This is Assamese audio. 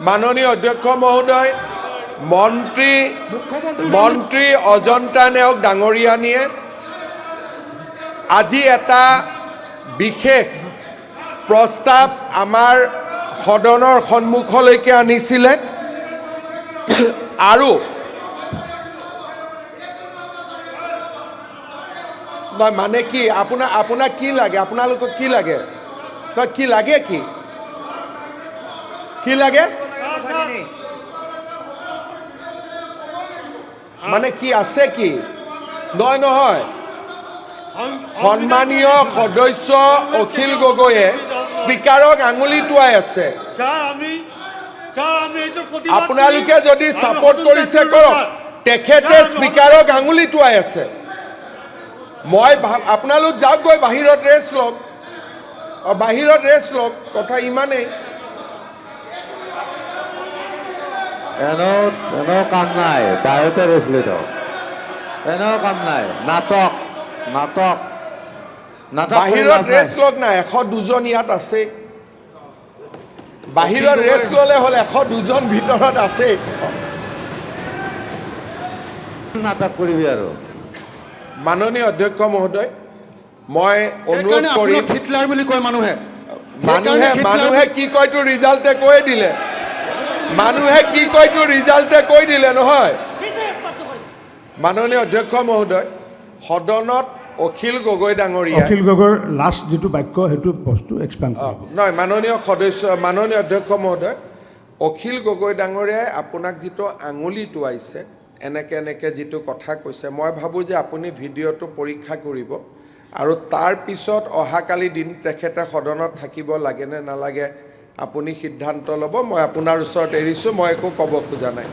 মাননীয় অধ্যক্ষ মহোদয়, মন্ত্ৰী অজন্তা নেওগ ডাঙৰীয়ানীয়ে আজি এটা বিশেষ প্ৰস্তাৱ আমাৰ সদনৰ সন্মুখলৈকে আনিছিলে আৰু মানে কি আপোনাক কি লাগে, আপোনালোকক কি লাগে, কি লাগে, কি লাগে মানে কি আছে কি নহয় সন্মানীয় সদস্য অখিল গগৈয়ে স্পীকাৰক আঙুলি টুৱাই আছে। আপোনালোকে যদি ছাপোৰ্ট কৰিছে কৰক, তেখেতে স্পীকাৰক আঙুলি টুৱাই আছে। আপোনালোক যাওক গৈ বাহিৰত ৰেষ্ট লওক, কথা ইমানেই। এনেও কাম নাই, বাহিৰতে ৰেষ্ট লৈ থাকক, এনেও কাম নাই। নাটক বাহিৰত ৰেষ্ট লওক না, 102জন ইয়াত আছে। বাহিৰত ৰেষ্ট ল'লে হ'ল, 102জন ভিতৰত আছে। নাটক কৰিবি আৰু। মাননীয় অধ্যক্ষ মহোদয়, মই অনুৰোধ কৰিম, হিটলাৰ বুলি কয় মানুহে কি কয় তোৰ ৰিজাল্টে কৈ দিলে, মানুহে কি কয় তোৰ ৰিজাল্টে কৈ দিলে নহয়। মাননীয় অধ্যক্ষ মহোদয়, সদনত অখিল গগৈ ডাঙৰীয়া, অখিল গগৈৰ লাষ্ট যিটো বাক্য সেইটো বস্তু এক্সপ্লেইন কৰিব। নহয় মাননীয় অধ্যক্ষ মহোদয়, অখিল গগৈ ডাঙৰীয়াই আপোনাক যিটো আঙুলি টুৱাইছে, এনেকৈ যিটো কথা কৈছে, মই ভাবোঁ যে আপুনি ভিডিঅ'টো পৰীক্ষা কৰিব আৰু তাৰ পিছত অহাকালি দিন তেখেতে সদনত থাকিব লাগে নে নালাগে আপুনি সিদ্ধান্ত ল'ব। মই আপোনাৰ ওচৰত এৰিছোঁ, মই একো ক'ব খোজা নাই।